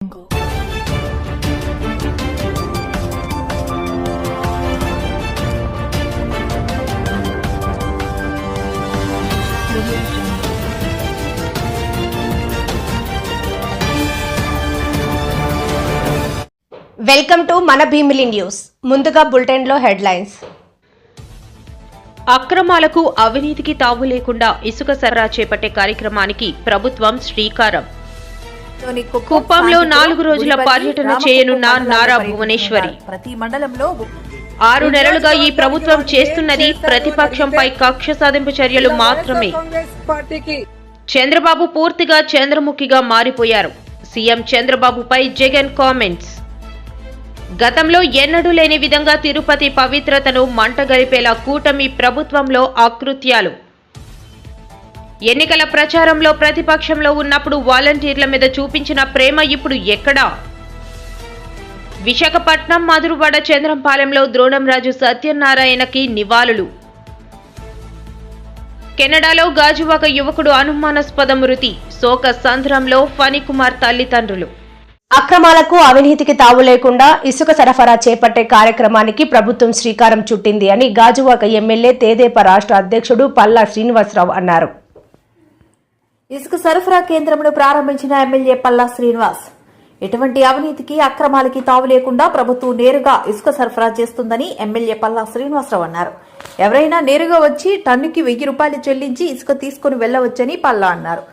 Welcome to మన Bheemili news. ముందుగా bulletin లో హెడ్లైన్స్. అక్రమాలకు అవినీతికి తావు లేకుండా ఇసుక సరఫరా చేపట్టే కార్యక్రమానికి ప్రభుత్వం శ్రీకారం. కుప్పంలో 4 రోజుల పర్యటన చేయనున్న నారా భువనేశ్వరి. 6 నెలలుగా ఈ ప్రభుత్వం చేస్తున్నది ప్రతిపక్షంపై కక్ష సాధింపు చర్యలు మాత్రమే. చంద్రబాబు పూర్తిగా చంద్రముఖిగా మారిపోయారు. సీఎం చంద్రబాబుపై జగన్ కామెంట్స్. గతంలో ఎన్నడూ లేని విధంగా తిరుపతి పవిత్రతను మంటగలిపేలా కూటమి ప్రభుత్వంలో ఆకృత్యాలు. ఎన్నికల ప్రచారంలో ప్రతిపక్షంలో ఉన్నప్పుడు వాలంటీర్ల మీద చూపించిన ప్రేమ ఇప్పుడు ఎక్కడా? విశాఖపట్నం మధురవాడ చంద్రంపాలెంలో ద్రోణంరాజు సత్యనారాయణకి నివాళులు. కెనడాలో గాజువాక యువకుడు అనుమానాస్పద మృతి. శోక సంద్రంలో ఫణికుమార్ తల్లిదండ్రులు. అక్రమాలకు అవినీతికి తావు లేకుండా ఇసుక సరఫరా చేపట్టే కార్యక్రమానికి ప్రభుత్వం శ్రీకారం చుట్టింది అని గాజువాక ఎమ్మెల్యే తెదేపా రాష్ట్ర అధ్యక్షుడు పల్లా శ్రీనివాసరావు అన్నారు. ఇసుక సరఫరా కేంద్రంను ప్రారంభించిన ఎమ్మెల్యే పల్లా శ్రీనివాస్ ఎటువంటి అవినీతికి అక్రమాలకి తావు లేకుండా ప్రభుత్వం నేరుగా ఇసుక సరఫరా చేస్తుందని ఎమ్మెల్యే పల్లా శ్రీనివాసరావు అన్నారు. ఎవరైనా నేరుగా వచ్చి టన్నుకి 1000 రూపాయలు చెల్లించి ఇసుక తీసుకుని వెళ్లవచ్చని పల్లా అన్నారు.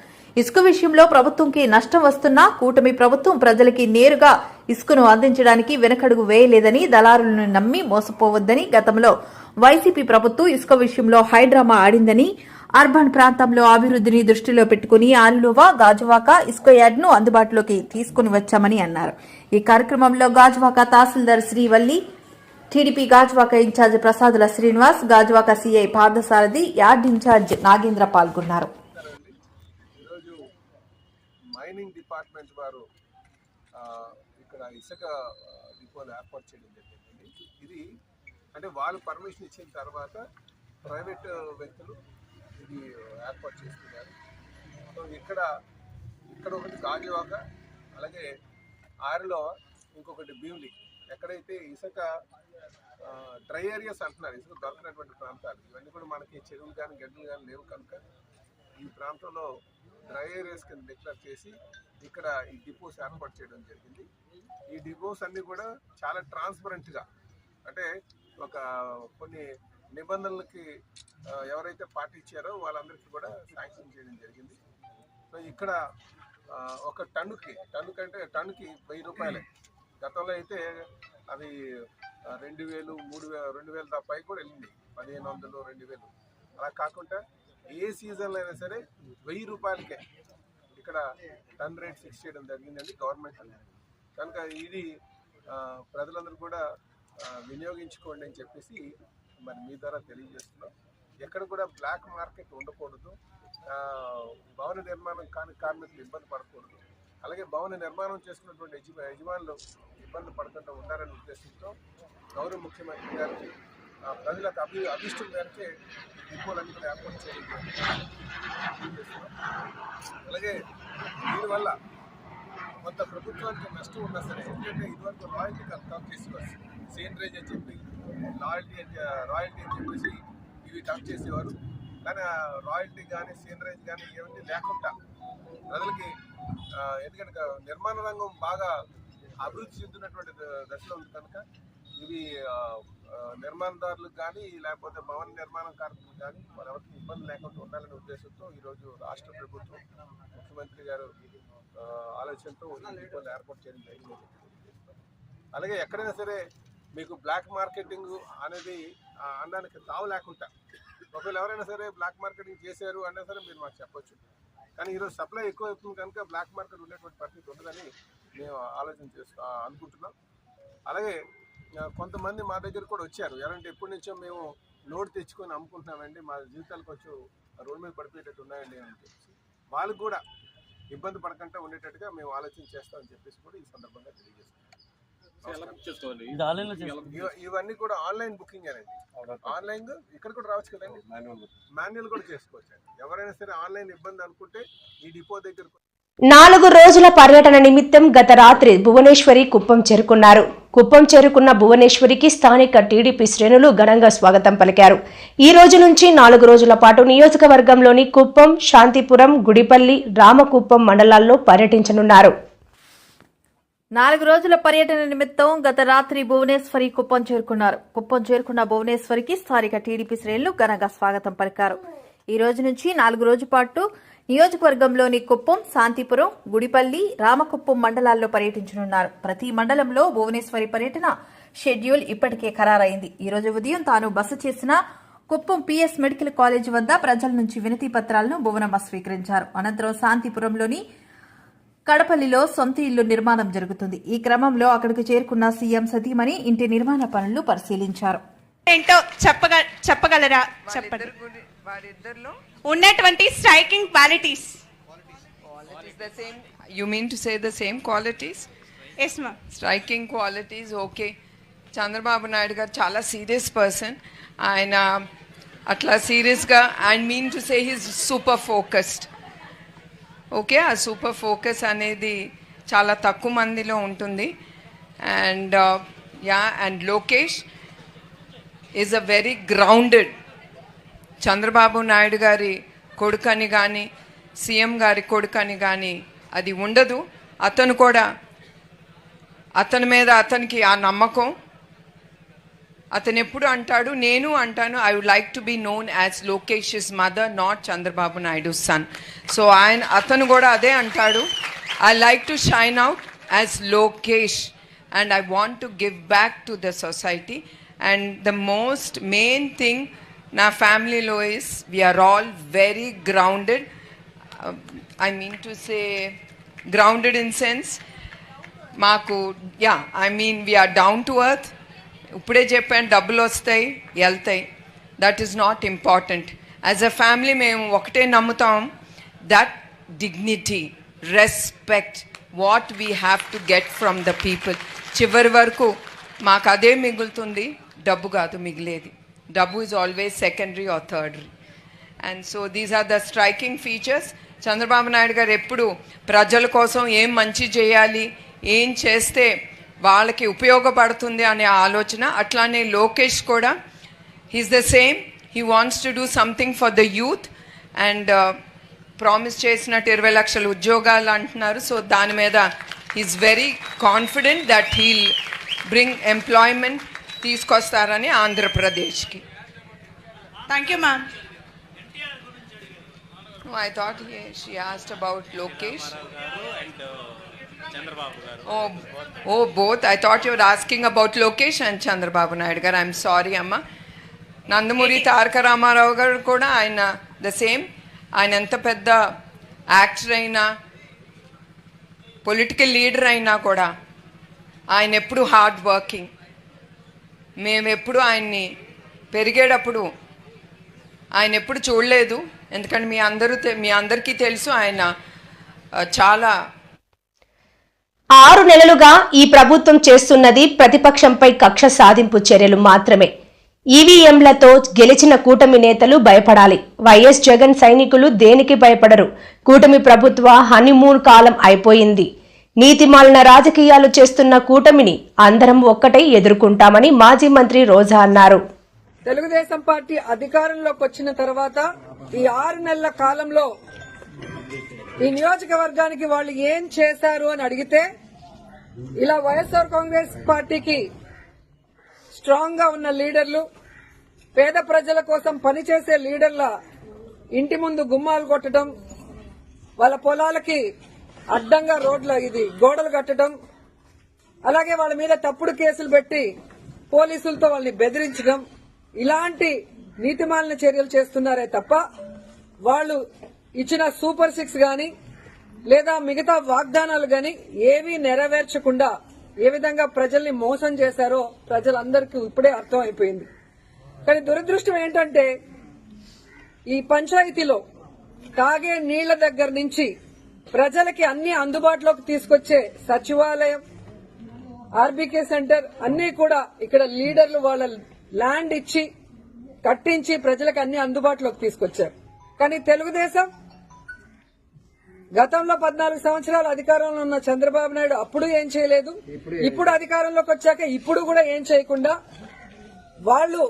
ఇసుక విషయంలో ప్రభుత్వంకి నష్టం వస్తున్నా కూటమి ప్రభుత్వం ప్రజలకి నేరుగా ఇసుకను అందించడానికి వెనకడుగు వేయలేదని, దళారులను నమ్మి మోసపోవద్దని, గతంలో వైసీపీ ప్రభుత్వం ఇసుక విషయంలో హైడ్రామా ఆడిందని, అర్బన్ ప్రాంతంలో అభివృద్ధిని దృష్టిలో పెట్టుకుని ఆలులోవా గాజువాక ఇసుక యార్డ్ను అందుబాటులోకి తీసుకుని వచ్చామని అన్నారు. ఈ కార్యక్రమంలో Gajuwaka tahsildar Srivalli, TDP Gajuwaka incharge Prasadula Srinivas, Gajuwaka CI Parthasarathi, yard incharge Nagendra పాల్గొన్నారు. మైనింగ్ డిపార్ట్మెంట్ వారు ఇక్కడ ఇసుక డిపోలు ఏర్పాటు చేయడం జరిగింది. ఇది అంటే వాళ్ళు పర్మిషన్ ఇచ్చిన తర్వాత ప్రైవేట్ వ్యక్తులు ఇది ఏర్పాటు చేసుకున్నారు. సో ఇక్కడ ఒకటి గాజువాక, అలాగే ఆరులో ఇంకొకటి భీమిలి. ఎక్కడైతే ఇసుక డ్రై ఏరియాస్ అంటున్నారు, ఇసుక దొరకనటువంటి ప్రాంతాలు, ఇవన్నీ కూడా మనకి చెరువులు కానీ గడ్డలు కానీ లేవు కనుక ఈ ప్రాంతంలో డ్రై ఏరియాస్ కింద డిక్లేర్ చేసి ఇక్కడ ఈ డిపోస్ ఏర్పాటు చేయడం జరిగింది. ఈ డిపోస్ అన్నీ కూడా చాలా ట్రాన్స్పరెంట్గా, అంటే ఒక కొన్ని నిబంధనలకి ఎవరైతే పాటించారో వాళ్ళందరికీ కూడా శాంక్షన్ చేయడం జరిగింది. సో ఇక్కడ ఒక టన్నుకి 1000 రూపాయలే. గతంలో అయితే అది 2000, 3000 దాకా పై కూడా వెళ్ళింది, 1500, 2000. అలా కాకుండా ఏ సీజన్లో అయినా సరే 1000 రూపాయలకే ఇక్కడ టన్ రేట్ ఫిక్స్ చేయడం జరిగిందండి గవర్నమెంట్. కనుక ఇది ప్రజలందరూ కూడా వినియోగించుకోండి అని చెప్పేసి మరి మీ ద్వారా తెలియజేస్తున్నాం. ఎక్కడ కూడా బ్లాక్ మార్కెట్ ఉండకూడదు, భవన నిర్మాణం కాని కార్మికులు ఇబ్బంది పడకూడదు, అలాగే భవన నిర్మాణం చేసుకున్నటువంటి యజమానులు ఇబ్బంది పడకుండా ఉండాలనే ఉద్దేశంతో గౌరవ ముఖ్యమంత్రి గారికి ప్రజలకు అభిష్టం మేరకే డిపోలన్నీ కూడా ఏర్పాటు చేయడం. అలాగే దీనివల్ల కొంత ప్రభుత్వానికి నష్టం ఉన్నా సరే, ఎందుకంటే ఇదివరకు రాయల్టీ కలెక్ట్ చేసేవారు, సేంద్రేజ్ అని చెప్పి రాయల్టీ అని చెప్పేసి ఇవి కలెక్ట్ చేసేవారు. కానీ రాయల్టీ కానీ సేంద్రేజ్ కానీ ఇవన్నీ లేకుండా ప్రజలకి, ఎందుకంటే నిర్మాణ రంగం బాగా అభివృద్ధి చెందుతున్నటువంటి దశలో ఉంది కనుక ఇవి నిర్మాణదారులకు కానీ లేకపోతే భవన నిర్మాణం కార్మికులు కానీ ఎవరికి ఇబ్బంది లేకుండా ఉండాలనే ఉద్దేశంతో ఈరోజు రాష్ట్ర ప్రభుత్వం ముఖ్యమంత్రి గారు ఆలోచనతో డిపోలు ఏర్పాటు చేయడం జరిగింది. అలాగే ఎక్కడైనా సరే మీకు బ్లాక్ మార్కెటింగ్ అనేది అనడానికి తావు లేకుండా, ఒకవేళ ఎవరైనా సరే బ్లాక్ మార్కెటింగ్ చేశారు అన్నా సరే మీరు మాకు చెప్పొచ్చు. కానీ ఈరోజు సప్లై ఎక్కువ అవుతుంది కనుక బ్లాక్ మార్కెట్ ఉండేటువంటి పరిస్థితి ఉండదని మేము అనుకుంటున్నాం. అలాగే కొంతమంది మా దగ్గర కూడా వచ్చారు, ఎలాంటి ఎప్పటి నుంచో మేము లోడ్ తెచ్చుకొని అమ్ముకుంటున్నామండి, మా జీవితాలు కొంచెం రోడ్డు మీద పడిపోయేటట్టు ఉన్నాయండి అని చెప్పేసి వాళ్ళకు కూడా ఇబ్బంది పడకుండా ఉండేటట్టుగా మేము ఆలోచన చేస్తామని చెప్పేసి కూడా ఈ సందర్భంగా తెలియజేస్తాం. ఇవన్నీ కూడా ఆన్లైన్ బుకింగ్ అనేది, ఆన్లైన్ ఇక్కడ కూడా రావచ్చు కదండి, మాన్యువల్ కూడా చేసుకోవచ్చు. ఎవరైనా సరే ఆన్లైన్ ఇబ్బంది అనుకుంటే ఈ డిపో దగ్గర 4 రోజుల పర్యటన నిమిత్తం గత రాత్రి భువనేశ్వరి కుప్పం చేరుకున్నారు. కుప్పం చేరుకున్న భువనేశ్వరికి స్థానిక టీడీపీ శ్రేణులు ఘనంగా స్వాగతం పలికారు. ఈ రోజు నుంచి 4 రోజుల పాటు నియోజకవర్గంలోని కుప్పం, శాంతిపురం, గుడిపల్లి, రామకుప్పం మండలాల్లో పర్యటించనున్నారు. 4 రోజుల పర్యటన నిమిత్తం గత రాత్రి భువనేశ్వరి కుప్పం చేరుకున్నారు. కుప్పం చేరుకున్న భువనేశ్వరికి స్థానిక టీడీపీ శ్రేణులు ఘనంగా స్వాగతం పలికారు. ఈ రోజు నుంచి 4 రోజుల పాటు నియోజకవర్గంలోని కుప్పం, శాంతిపురం, గుడిపల్లి, రామకుప్పం మండలాల్లో పర్యటించనున్నారు. ప్రతి మండలంలో భువనేశ్వరి పర్యటన షెడ్యూల్ ఇప్పటికే ఖరారైంది. ఈ రోజు ఉదయం తాను బస చేసిన కుప్పం పిఎస్ మెడికల్ కాలేజ్ వద్ద ప్రజల నుంచి వినతి పత్రాలను భువనమ్మ స్వీకరించారు. అనంతరం శాంతిపురంలోని కడపల్లిలో సొంత ఇల్లు నిర్మాణం జరుగుతుంది. ఈ క్రమంలో అక్కడికి చేరుకున్న సీఎం సతీమణి ఇంటి నిర్మాణ పనులను పరిశీలించారు. ఏంటో చెప్పగలరా? చెప్పండి. ఉన్నటువంటి striking qualities. You mean to say the same qualities? Yes, ma'am. Striking qualities, okay. Chandrababu Naidu garu chala serious person. ఆయన అట్లా సీరియస్గా I mean to say he's super focused. Okay, ఆ సూపర్ ఫోకస్ అనేది చాలా తక్కువ మందిలో ఉంటుంది. And and Lokesh is a very grounded. Chandrababu Naidu గారి కొడుకని కానీ సీఎం గారి కొడుకని కానీ అది ఉండదు. అతను కూడా అతని మీద అతనికి ఆ నమ్మకం. అతను ఎప్పుడు అంటాడు, నేను అంటాను, I would like to be known as Lokesh mother, not Chandrababu Naidu son. So అతను కూడా అదే అంటాడు, I like to shine out as Lokesh and I want to give back to the society. And the most main thing నా ఫ్యామిలీలో is we're all very grounded. I mean to say grounded in sense మాకు we're down to earth. ఇప్పుడే చెప్పాను, డబ్బులు వస్తాయి వెళ్తాయి, that is not important. As a family మేము ఒకటే నమ్ముతాం, that dignity, respect, what we have to get from the people. చివరి వరకు మాకు అదే మిగులుతుంది, డబ్బు కాదు మిగిలేది. డబ్బు is always secondary or thirdary. And so these are the striking features. Chandrababu Naidu గారు ఎప్పుడు ప్రజల కోసం ఏం మంచి చేయాలి, ఏం చేస్తే వాళ్ళకి ఉపయోగపడుతుంది అనే ఆలోచన. అట్లానే లోకేష్ కూడా he's the same. He wants to do something for the youth. And promise చేసినట్టు 20 లక్షల ఉద్యోగాలు అంటున్నారు. సో దాని మీద he's very confident that he'll bring employment తీసుకొస్తారని ఆంధ్రప్రదేశ్కి. Thank you ma'am. I thought she asked about Lokesh. Oh, both. I thought you were asking about Lokesh and Chandrababu Naidu garu. I'm sorry, Amma. Nandamuri Taraka Ramarao garu kuda ayana the same. Ayana enta pedda actor aina, political leader aina kuda ayana eppudu hard working. మేము ఎప్పుడు ఆయన్ని పెరిగేటప్పుడు ఆయన ఎప్పుడు చూడలేదు. ఎందుకంటే మీ అందరికీ తెలుసు ఆయన చాలా 6 నెలలుగా ఈ ప్రభుత్వం చేస్తున్నది ప్రతిపక్షంపై కక్ష సాధింపు చర్యలు మాత్రమే. ఈవీఎంలతో గెలిచిన కూటమి నేతలు భయపడాలి. వైఎస్ జగన్ సైనికులు దేనికి భయపడరు. కూటమి ప్రభుత్వ హనీమూన్ కాలం అయిపోయింది. నీతిమాలిన రాజకీయాలు చేస్తున్న కూటమిని అందరం ఒక్కటై ఎదుర్కొంటామని మాజీ మంత్రి రోజా అన్నారు. తెలుగుదేశం పార్టీ అధికారంలోకి వచ్చిన తర్వాత ఈ 6 నెలల కాలంలో ఈ నియోజకవర్గానికి వాళ్ళు ఏం చేశారు అని అడిగితే, ఇలా వైఎస్ఆర్ కాంగ్రెస్ పార్టీకి స్ట్రాంగ్ గా ఉన్న లీడర్లు, పేద ప్రజల కోసం పనిచేసే లీడర్ల ఇంటి ముందు గుమ్మాలు కొట్టడం, వాళ్ళ పొలాలకి అడ్డంగా గోడలు కట్టడం, అలాగే వాళ్ళ మీద తప్పుడు కేసులు పెట్టి పోలీసులతో వాళ్ళని బెదిరించడం, ఇలాంటి నీతిమాలిన చర్యలు చేస్తున్నారే తప్ప వాళ్ళు ఇచ్చిన సూపర్ 6 గాని లేదా మిగతా వాగ్దానాలు గాని ఏవీ నెరవేర్చకుండా ఏ విధంగా ప్రజల్ని మోసం చేశారో ప్రజలందరికీ ఇప్పుడే అర్థం అయిపోయింది. కానీ దురదృష్టం ఏంటంటే, ఈ పంచాయతీలో తాగే నీళ్ల దగ్గర నుంచి ప్రజలకి అన్ని అందుబాటులోకి తీసుకొచ్చే సచివాలయం, ఆర్బీకే సెంటర్ అన్ని కూడా ఇక్కడ లీడర్లు వాళ్ళ ల్యాండ్ ఇచ్చి కట్టించి ప్రజలకు అన్ని అందుబాటులోకి తీసుకొచ్చారు. కానీ తెలుగుదేశం గతంలో 14 సంవత్సరాలు అధికారంలో ఉన్న చంద్రబాబు నాయుడు అప్పుడు ఏం చేయలేదు, ఇప్పుడు అధికారంలోకి వచ్చాక ఇప్పుడు కూడా ఏం చేయకుండా వాళ్ళు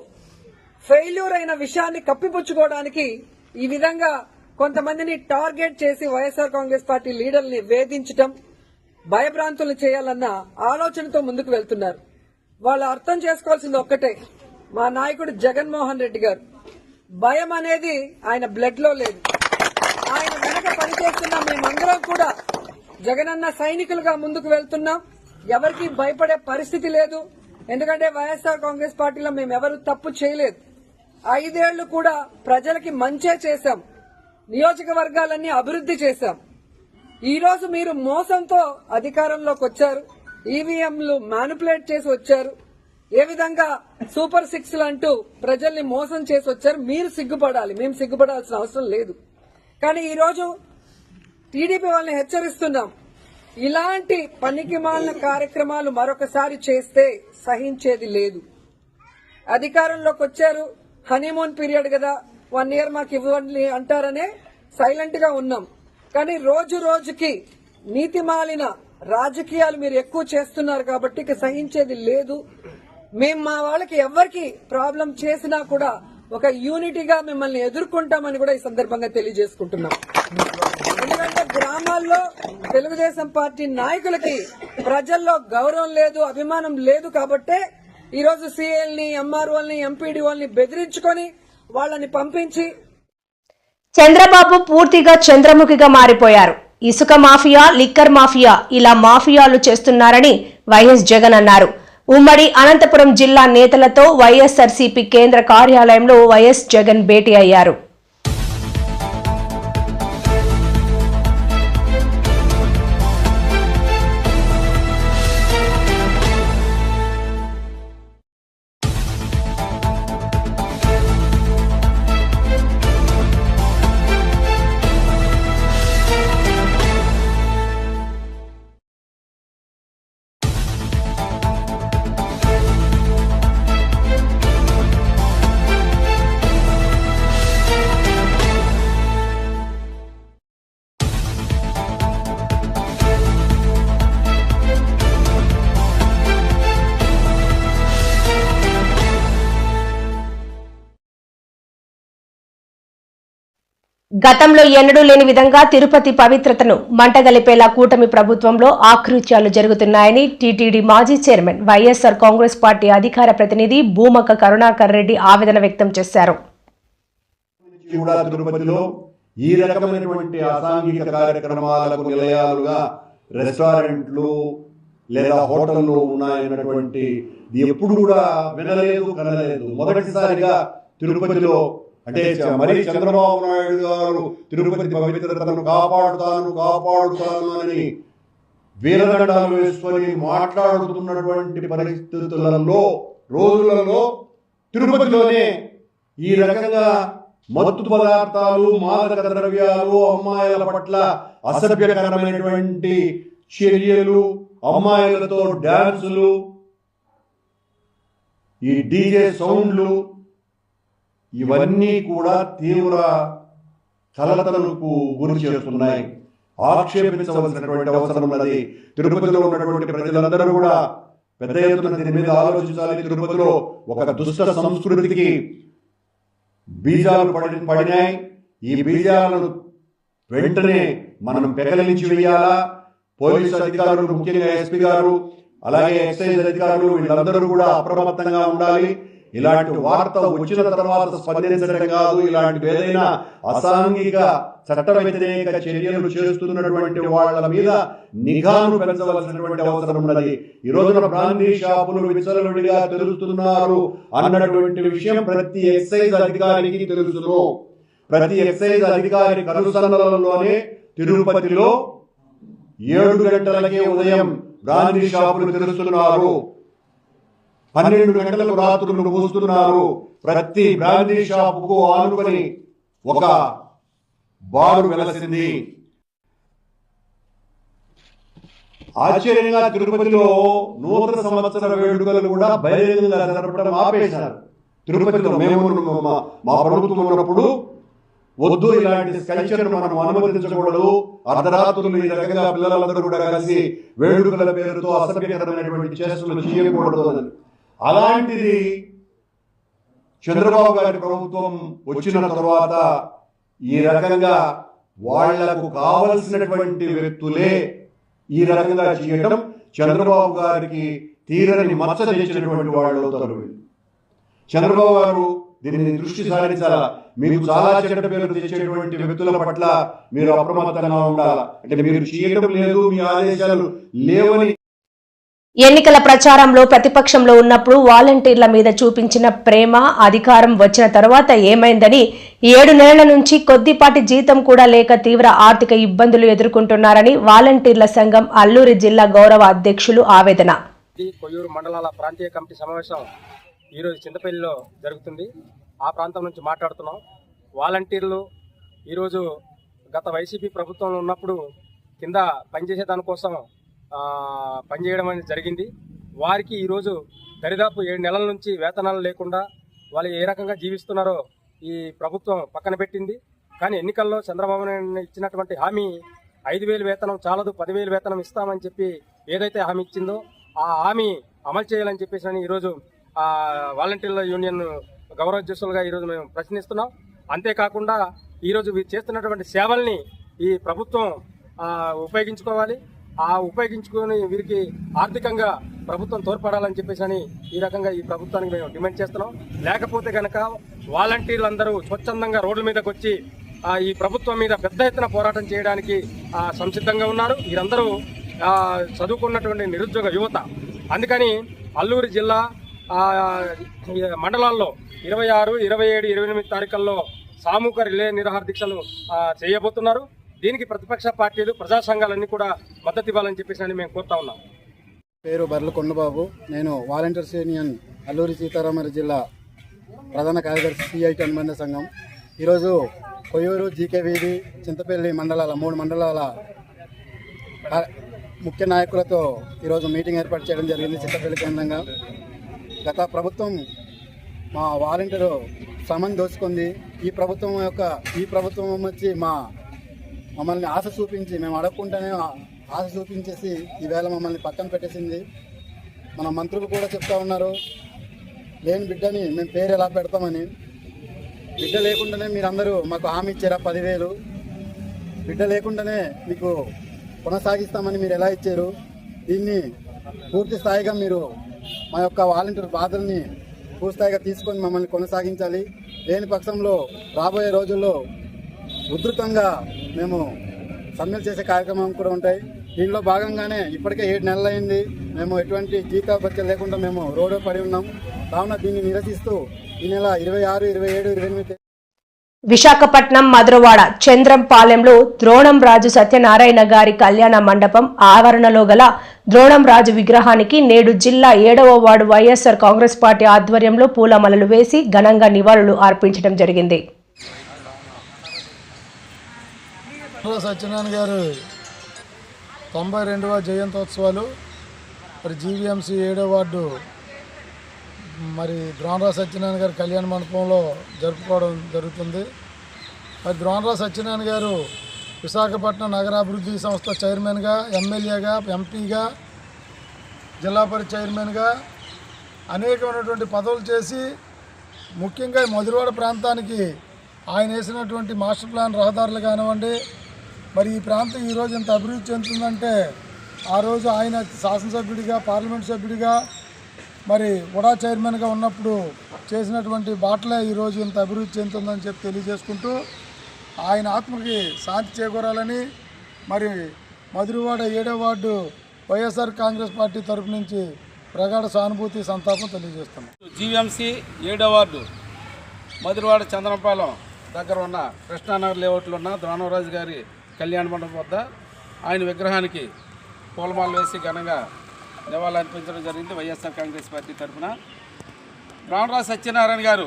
ఫెయిల్యూర్ అయిన విషయాన్ని కప్పిపుచ్చుకోవడానికి ఈ విధంగా కొంతమందిని టార్గెట్ చేసి వైఎస్ఆర్ కాంగ్రెస్ పార్టీ లీడర్ని వేధించటం, భయభ్రాంతులు చేయాలన్న ఆలోచనతో ముందుకు వెళ్తున్నారు. వాళ్ళు అర్థం చేసుకోవాల్సింది ఒక్కటే, మా నాయకుడు జగన్మోహన్ రెడ్డి గారు భయం అనేది ఆయన బ్లడ్ లో లేదు. ఆయన వెనక పనిచేస్తున్న మేమందరం కూడా జగనన్న సైనికులుగా ముందుకు వెళ్తున్నాం. ఎవరికి భయపడే పరిస్థితి లేదు. ఎందుకంటే వైఎస్ఆర్ కాంగ్రెస్ పార్టీలో మేమెవరు తప్పు చేయలేదు. 5 ఏళ్లు కూడా ప్రజలకి మంచే చేశాం, నియోజకవర్గాలన్నీ అభివృద్ధి చేశాం. ఈ రోజు మీరు మోసంతో అధికారంలోకి వచ్చారు, ఈవీఎంలు మ్యానిపులేట్ చేసి వచ్చారు, ఏ విధంగా సూపర్ 6 అంటూ ప్రజల్ని మోసం చేసి వచ్చారు. మీరు సిగ్గుపడాలి, మేము సిగ్గుపడాల్సిన అవసరం లేదు. కానీ ఈ రోజు టీడీపీ వాళ్ళని హెచ్చరిస్తున్నాం, ఇలాంటి పనికిమాలిన కార్యక్రమాలు మరొకసారి చేస్తే సహించేది లేదు. అధికారంలోకి వచ్చారు, హనీమూన్ పీరియడ్ కదా, 1 ఇయర్ మాకు ఇవ్వండి అంటారనే సైలెంట్ గా ఉన్నాం. కానీ రోజు రోజుకి నీతిమాలిన రాజకీయాలు మీరు ఎక్కువ చేస్తున్నారు కాబట్టి ఇక సహించేది లేదు. మేము మా వాళ్ళకి ఎవరికి ప్రాబ్లం చేసినా కూడా ఒక యూనిటీగా మిమ్మల్ని ఎదుర్కొంటామని కూడా ఈ సందర్భంగా తెలియజేసుకుంటున్నాం. ఎందుకంటే గ్రామాల్లో తెలుగుదేశం పార్టీ నాయకులకి ప్రజల్లో గౌరవం లేదు, అభిమానం లేదు కాబట్టే ఈరోజు సీఎల్ని, ఎంఆర్ఓల్ని, ఎంపీడీఓల్ని బెదిరించుకొని వాళ్ళని పంపించి చంద్రబాబు పూర్తిగా చంద్రముఖిగా మారిపోయారు. ఇసుక మాఫియా, లిక్కర్ మాఫియా ఇలా మాఫియాలు చేస్తున్నారని వైఎస్ జగన్ అన్నారు. ఉమ్మడి అనంతపురం జిల్లా నేతలతో వైఎస్ఆర్సీపీ కేంద్ర కార్యాలయంలో వైఎస్ జగన్ భేటీ అయ్యారు. గతంలో ఎన్నడూ లేని విధంగా తిరుపతి పవిత్రతను మంటగలిపేలా కూటమి ప్రభుత్వంలో ఆకృత్యాలు జరుగుతున్నాయని టీటీడీ మాజీ చైర్మన్ వైఎస్ఆర్ కాంగ్రెస్ పార్టీ అధికార ప్రతినిధి భూమక కరుణాకర్ రెడ్డి ఆవేదన వ్యక్తం చేశారు. తిరుపతిలో ఈ రకమైనటువంటి అసాంఘిక కార్యక్రమాలకు నిలయాలుగా రెస్టారెంట్లు లేదా హోటళ్లు ఉన్నాయన్నటువంటి ఎప్పుడు కూడా వినలేదు, కనలేదు. మొదటిసారిగా తిరుపతిలో అంటే మరి చంద్రబాబు నాయుడు గారు తిరుపతి పవిత్రతను కాపాడుతాను అని వీరదండాలు వేసుకొని మాట్లాడుతున్నటువంటి పరిస్థితులలో రోజులలో తిరుపతిలోనే ఈ రకంగా మత్తు పదార్థాలు, మాదక ద్రవ్యాలు, అమ్మాయిల పట్ల అసభ్యకరమైనటువంటి చర్యలు, అమ్మాయిలతో డాన్సులు, ఈ డీజే సౌండ్లు ఇవన్నీ కూడా తీవ్ర కలతలకు గురి చేస్తున్నాయి. ఆక్షేపించవలసినటువంటి అవసరం ఉన్నది. తిరుపతిలో ఉన్నటువంటి ప్రజలందరూ కూడా పెద్ద ఎత్తున దీని మీద ఆలోచించాలి. తిరుపతిలో ఒక దుష్ట సంస్కృతికి బీజాలు పడినాయి. ఈ బీజాలను వెంటనే మనం పెకలించి వేయాలా. పోలీసు అధికారులు, ముఖ్యంగా ఎస్పీ గారు, అలాగే ఎక్సైజ్ అధికారులు వీళ్ళందరూ కూడా అప్రమత్తంగా ఉండాలి. ఇలాంటి వార్త వచ్చిన తర్వాత స్పందించడం కాదు, ఇలాంటి ఏదైనా అసాంఘిక చట్ట వ్యతిరేక చర్యలు చేస్తున్నటువంటి వాళ్ళ మీద నిఘాను పెంచవలసినటువంటి అవసరం ఉన్నది. ఈ రోజున బ్రాందీ షాపులు విచలవిడిగా తెలుస్తున్నారు అన్నటువంటి విషయం ప్రతి ఎక్సైజ్ అధికారికి తెలుసును. ప్రతి ఎక్సైజ్ అధికారి కనుసన్నలలోనే తిరుపతిలో 7 గంటలకే ఉదయం బ్రాందీ షాపులు తెరుస్తున్నారు, 12 గంటలకు రాత్రులు మూస్తున్నారు. ప్రతి బ్రాందీ షాపుకు ఆనుకొని ఒక బారు వెలసింది. ఆశ్చర్యంగా తిరుపతిలో నూతన సంవత్సర వేడుకలు కూడా బహిరంగంగా జరపడం ఆపేశారు. తిరుపతిలో మేము మా ప్రభుత్వం ఉన్నప్పుడు వద్దు, ఇలాంటి కల్చర్ మనం అనుమతించకూడదు, అర్ధరాత్రులు ఈ రకంగా పిల్లలందరూ కూడా కలిసి వేడుకల పేరుతో అసభ్యకరమైనటువంటి చేష్టలు చేయకూడదు అని. అలాంటిది చంద్రబాబు గారి ప్రభుత్వం వచ్చిన తర్వాత ఈ రకంగా వాళ్లకు కావలసినటువంటి వ్యక్తులే ఈ రకంగా చేయడం చంద్రబాబు గారికి తీరని మచ్చ తెచ్చినటువంటి వాళ్ళు అవుతారు. చంద్రబాబు గారు దీనిని దృష్టి సారించాలా. మీకు చాలా చెడ్డ పేరు తెచ్చేటువంటి వ్యక్తుల పట్ల మీరు అప్రమత్తంగా ఉండాలా. అంటే మీరు చేయడం లేదు, మీ ఆదేశాలు లేవని. ఎన్నికల ప్రచారంలో ప్రతిపక్షంలో ఉన్నప్పుడు వాలంటీర్ల మీద చూపించిన ప్రేమ, అధికారం వచ్చిన తర్వాత ఏమైందని 7 నెలల నుంచి కొద్దిపాటి జీతం కూడా లేక తీవ్ర ఆర్థిక ఇబ్బందులు ఎదుర్కొంటున్నారని వాలంటీర్ల సంఘం అల్లూరి జిల్లా గౌరవ అధ్యక్షులు ఆవేదన. కొయ్యూరు మండలాల ప్రాంతీయ కమిటీ సమావేశం ఈరోజు చింతపల్లిలో జరుగుతుంది. ఆ ప్రాంతం నుంచి మాట్లాడుతున్నాం. వాలంటీర్లు ఈరోజు గత వైసీపీ ప్రభుత్వంలో ఉన్నప్పుడు కింద పనిచేసే దానికోసం పనిచేయడం అనేది జరిగింది. వారికి ఈరోజు దరిదాపు 7 నెలల నుంచి వేతనాలు లేకుండా వాళ్ళు ఏ రకంగా జీవిస్తున్నారో ఈ ప్రభుత్వం పక్కన పెట్టింది. కానీ ఎన్నికల్లో చంద్రబాబు నాయుడు ఇచ్చినటువంటి హామీ 5,000 వేతనం చాలదు, 10,000 వేతనం ఇస్తామని చెప్పి ఏదైతే హామీ ఇచ్చిందో ఆ హామీ అమలు చేయాలని చెప్పేసి ఈరోజు వాలంటీర్ల యూనియన్ గౌరవాధ్యక్షులుగా ఈరోజు మేము ప్రశ్నిస్తున్నాం. అంతేకాకుండా ఈరోజు వీరు చేస్తున్నటువంటి సేవల్ని ఈ ప్రభుత్వం ఉపయోగించుకోవాలి. ఉపయోగించుకొని వీరికి ఆర్థికంగా ప్రభుత్వం తోడ్పడాలని చెప్పేసి ఈ రకంగా ఈ ప్రభుత్వానికి మేము డిమాండ్ చేస్తున్నాం. లేకపోతే కనుక వాలంటీర్లందరూ స్వచ్ఛందంగా రోడ్ల మీదకి వచ్చి ఈ ప్రభుత్వం మీద పెద్ద ఎత్తున పోరాటం చేయడానికి సంసిద్ధంగా ఉన్నారు. వీరందరూ చదువుకున్నటువంటి నిరుద్యోగ యువత. అందుకని అల్లూరి జిల్లా మండలాల్లో 26, 27, 28 తారీఖుల్లో సామూహిక రిలే నిరాహార దీక్షలు చేయబోతున్నారు. దీనికి ప్రతిపక్ష పార్టీలు, ప్రజా సంఘాలన్నీ కూడా మద్దతు ఇవ్వాలని చెప్పేసి మేము కోరుతా ఉన్నాం. పేరు బర్ల కొండబాబు. నేను వాలంటీర్స్ యూనియన్ అల్లూరి సీతారామరాజు జిల్లా ప్రధాన కార్యదర్శి సిఐటి అనుబంధ సంఘం. ఈరోజు కొయ్యూరు, జీకే వీధి, చింతపల్లి మండలాల 3 మండలాల ముఖ్య నాయకులతో ఈరోజు మీటింగ్ ఏర్పాటు చేయడం జరిగింది చింతపల్లి కేంద్రంగా. గత ప్రభుత్వం మా వాలంటీరు శ్రమను దోచుకుంది. ఈ ప్రభుత్వం వచ్చి మమ్మల్ని ఆశ చూపించి, మేము అడగకుండానే ఆశ చూపించేసి ఈవేళ మమ్మల్ని పక్కన పెట్టేసింది. మన మంత్రులు కూడా చెప్తా ఉన్నారు, లేని బిడ్డని మేము పేరు ఎలా పెడతామని. బిడ్డ లేకుండానే మీరందరూ మాకు హామీ ఇచ్చారా 10,000? బిడ్డ లేకుండానే మీకు కొనసాగిస్తామని మీరు ఎలా ఇచ్చారు? దీన్ని పూర్తి స్థాయిగా మీరు మా యొక్క వాలంటీర్ బాధల్ని పూర్తిస్థాయిగా తీసుకొని మమ్మల్ని కొనసాగించాలి. లేని పక్షంలో రాబోయే రోజుల్లో ఉధృతంగా మేము సమ్మెలు చేసే కార్యక్రమం కూడా ఉంటాయి. దీనిలో భాగంగానే ఇప్పటికే 7 నెలలు అయింది. మేము ఎటువంటి జీతాభత్యం లేకుండా మేము రోడ్డు పడి ఉన్నాం. కావున దీన్ని నిరసిస్తూ ఈ నెల 26, 27, 28 విశాఖపట్నం మధురవాడ చంద్రంపాలెంలో ద్రోణం రాజు సత్యనారాయణ గారి కళ్యాణ మండపం ఆవరణలో గల ద్రోణం రాజు విగ్రహానికి నేడు జిల్లా 7వ వార్డు వైఎస్ఆర్ కాంగ్రెస్ పార్టీ ఆధ్వర్యంలో పూలమాలలు వేసి ఘనంగా నివాళులు అర్పించడం జరిగింది. సత్యనారాయణ గారు 92వ జయంతోత్సవాలు మరి జీవీఎంసీ 7వ వార్డు మరి ద్రోణరాజు సత్యనారాయణ గారి కళ్యాణ మండపంలో జరుపుకోవడం జరుగుతుంది. మరి ద్రోణరాజు సత్యనారాయణ గారు విశాఖపట్నం నగరాభివృద్ధి సంస్థ చైర్మన్గా, ఎమ్మెల్యేగా, ఎంపీగా, జిల్లా పరిషత్ చైర్మన్గా అనేకమైనటువంటి పదవులు చేసి ముఖ్యంగా మధురవాడ ప్రాంతానికి ఆయన వేసినటువంటి మాస్టర్ ప్లాన్ రహదారులు కానివ్వండి, మరి ఈ ప్రాంతం ఈరోజు ఎంత అభివృద్ధి చెందుతుందంటే ఆ రోజు ఆయన శాసనసభ్యుడిగా, పార్లమెంట్ సభ్యుడిగా, మరి ఉడా చైర్మన్గా ఉన్నప్పుడు చేసినటువంటి బాటలే ఈరోజు ఇంత అభివృద్ధి చెందుతుందని చెప్పి తెలియజేసుకుంటూ ఆయన ఆత్మకి శాంతి చేకూరాలని మరి మధురవాడ 7వ వార్డు వైఎస్ఆర్ కాంగ్రెస్ పార్టీ తరఫు నుంచి ప్రగాఢ సానుభూతి, సంతాపం తెలియజేస్తున్నాం. జీవీఎంసీ 7వ వార్డు మధురవాడ చంద్రంపాలెం దగ్గర ఉన్న కృష్ణానగర్ లేఅవుట్లో ఉన్న ద్రోణరాజు గారి కళ్యాణ మండపం వద్ద ఆయన విగ్రహానికి పూలమాలలు వేసి ఘనంగా నివాళులు అర్పించడం జరిగింది వైఎస్ఆర్ కాంగ్రెస్ పార్టీ తరఫున. ద్రోణరాజు సత్యనారాయణ గారు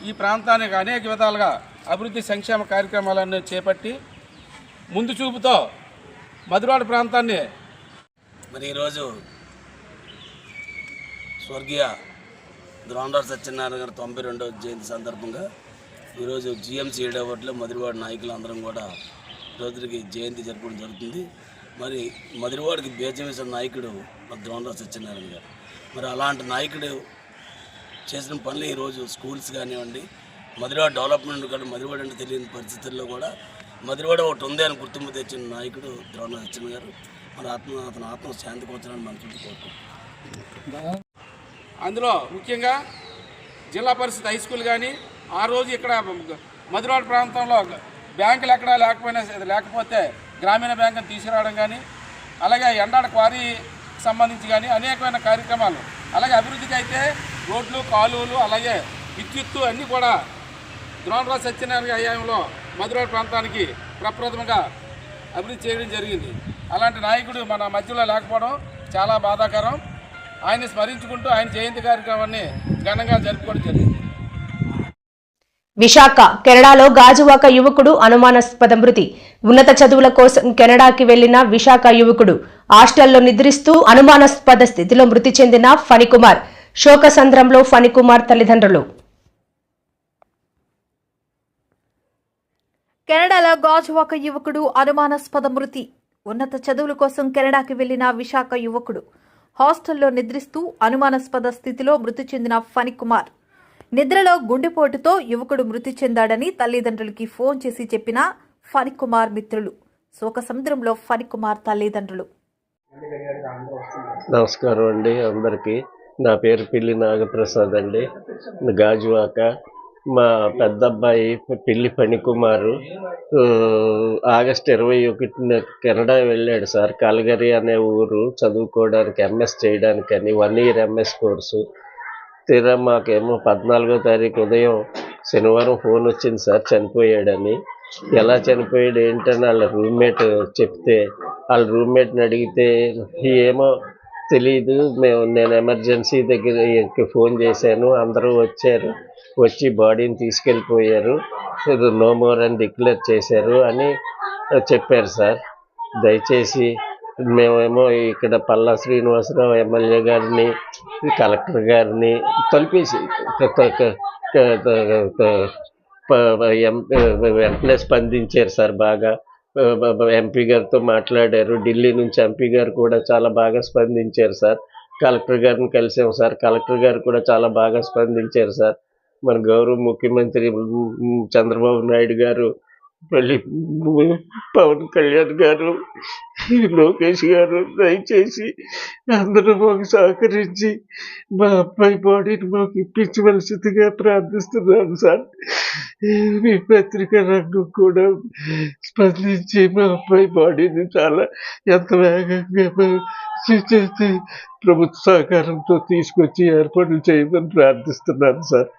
ఈ ప్రాంతానికి అనేక విధాలుగా అభివృద్ధి సంక్షేమ కార్యక్రమాలన్నీ చేపట్టి ముందు చూపుతో మధురవాడ ప్రాంతాన్ని మరి ఈరోజు స్వర్గీయ ద్రోణరాజు సత్యనారాయణ గారి 92వ జయంతి సందర్భంగా ఈరోజు జిఎంసీ 7వ వార్డులో మధురవాడ నాయకులు అందరం కూడా రోజులకి జయంతి జరపడం జరుగుతుంది. మరి మధురవాడకి బీజం వేసిన నాయకుడు ద్రోణరాజు సత్యనారాయణ గారు. మరి అలాంటి నాయకుడు చేసిన పనులు ఈరోజు స్కూల్స్ కానివ్వండి, మధురవాడ డెవలప్మెంట్ కూడా, మధురవాడ అంటే తెలియని పరిస్థితుల్లో కూడా మధురవాడ ఒకటి ఉంది అని గుర్తింపు తెచ్చిన నాయకుడు ద్రోణరాజు సత్యనారాయణ గారు. మరి అతను ఆత్మ శాంతి కోర్చాలని మనసుకుంటూ కోరుకుంటున్నాం. అందులో ముఖ్యంగా జిల్లా పరిషత్ హై స్కూల్ కానీ, ఆ రోజు ఇక్కడ మధురవాడ ప్రాంతంలో బ్యాంకులు ఎక్కడా లేకపోతే గ్రామీణ బ్యాంకును తీసుకురావడం కానీ, అలాగే ఎండాడ క్వారీ సంబంధించి కానీ అనేకమైన కార్యక్రమాలు, అలాగే అభివృద్ధికి అయితే రోడ్లు, కాలువలు, అలాగే విద్యుత్తు అన్నీ కూడా ద్రోణరాజు సత్యనారాయణ హయాంలో మధురవాడ ప్రాంతానికి ప్రప్రథమంగా అభివృద్ధి చేయడం జరిగింది. అలాంటి నాయకుడు మన మధ్యలో లేకపోవడం చాలా బాధాకరం. ఆయన స్మరించుకుంటూ ఆయన జయంతి కార్యక్రమాన్ని ఘనంగా జరుపుకోవడం జరిగింది. విశాఖ కెనడాలో గాజువాక యువకుడు అనుమానాస్పద మృతి. ఉన్నత చదువుల కోసం కెనడాకి వెళ్లిన విశాఖ యువకుడు హాస్టల్లో నిద్రిస్తూ అనుమానాస్పద స్థితిలో మృతి చెందిన ఫణికుమార్. శోకసంద్రంలో ఫణికుమార్ తల్లిదండ్రులు. కెనడాలో గాజువాక యువకుడు అనుమానాస్పద మృతి. ఉన్నత చదువుల కోసం కెనడాకి వెళ్లిన విశాఖ యువకుడు హాస్టల్లో నిద్రిస్తూ అనుమానాస్పద స్థితిలో మృతి చెందిన ఫణికుమార్. నిద్రలో గుండెపోటుతో యువకుడు మృతి చెందాడని తల్లిదండ్రులకి ఫోన్ చేసి చెప్పిన ఫణికుమార్ మిత్రులు. శోకసముద్రంలో ఫణికుమార్ తల్లిదండ్రులు. నమస్కారం అండి అందరికీ. నా పేరు పిల్లి నాగప్రసాద్ అండి, గాజువాక. మా పెద్ద అబ్బాయి పిల్లి ఫణికుమారు ఆగస్టు 21న కెనడా వెళ్ళాడు సార్. కల్గరీ అనే ఊరు చదువుకోవడానికి, ఎంఎస్ చేయడానికని 1 ఇయర్ ఎంఎస్ కోర్సు. తీరా మాకేమో 14వ తారీఖు ఉదయం శనివారం ఫోన్ వచ్చింది సార్ చనిపోయాడని. ఎలా చనిపోయాడు ఏంటని వాళ్ళ రూమ్మేట్ చెప్తే, వాళ్ళ రూమ్మేట్ని అడిగితే ఏమో తెలీదు, నేను ఎమర్జెన్సీ దగ్గరికి ఫోన్ చేశాను, అందరూ వచ్చారు, వచ్చి బాడీని తీసుకెళ్ళిపోయారు, నో మోర్ అని డిక్లేర్ చేశారు అని చెప్పారు సార్. దయచేసి మేమేమో ఇక్కడ పల్లా శ్రీనివాసరావు ఎమ్మెల్యే గారిని, కలెక్టర్ గారిని తలిపేసి వెంటనే స్పందించారు సార్. బాగా ఎంపీ గారితో మాట్లాడారు, ఢిల్లీ నుంచి ఎంపీ గారు కూడా చాలా బాగా స్పందించారు సార్. కలెక్టర్ గారిని కలిసాం సార్, కలెక్టర్ గారు కూడా చాలా బాగా స్పందించారు సార్. మన గౌరవ ముఖ్యమంత్రి చంద్రబాబు నాయుడు గారు, మళ్ళీ పవన్ కళ్యాణ్ గారు, లోకేష్ గారు దయచేసి అందరూ మాకు సహకరించి మా అబ్బాయి బాడీని మాకు ఇప్పించవలసిందిగా ప్రార్థిస్తున్నాను సార్. మీ పత్రికా రంగం కూడా స్పందించి మా అబ్బాయి బాడీని చాలా ఎంత వేగంగా ప్రభుత్వ సహకారంతో తీసుకొచ్చి ఏర్పాట్లు చేయమని ప్రార్థిస్తున్నాను సార్.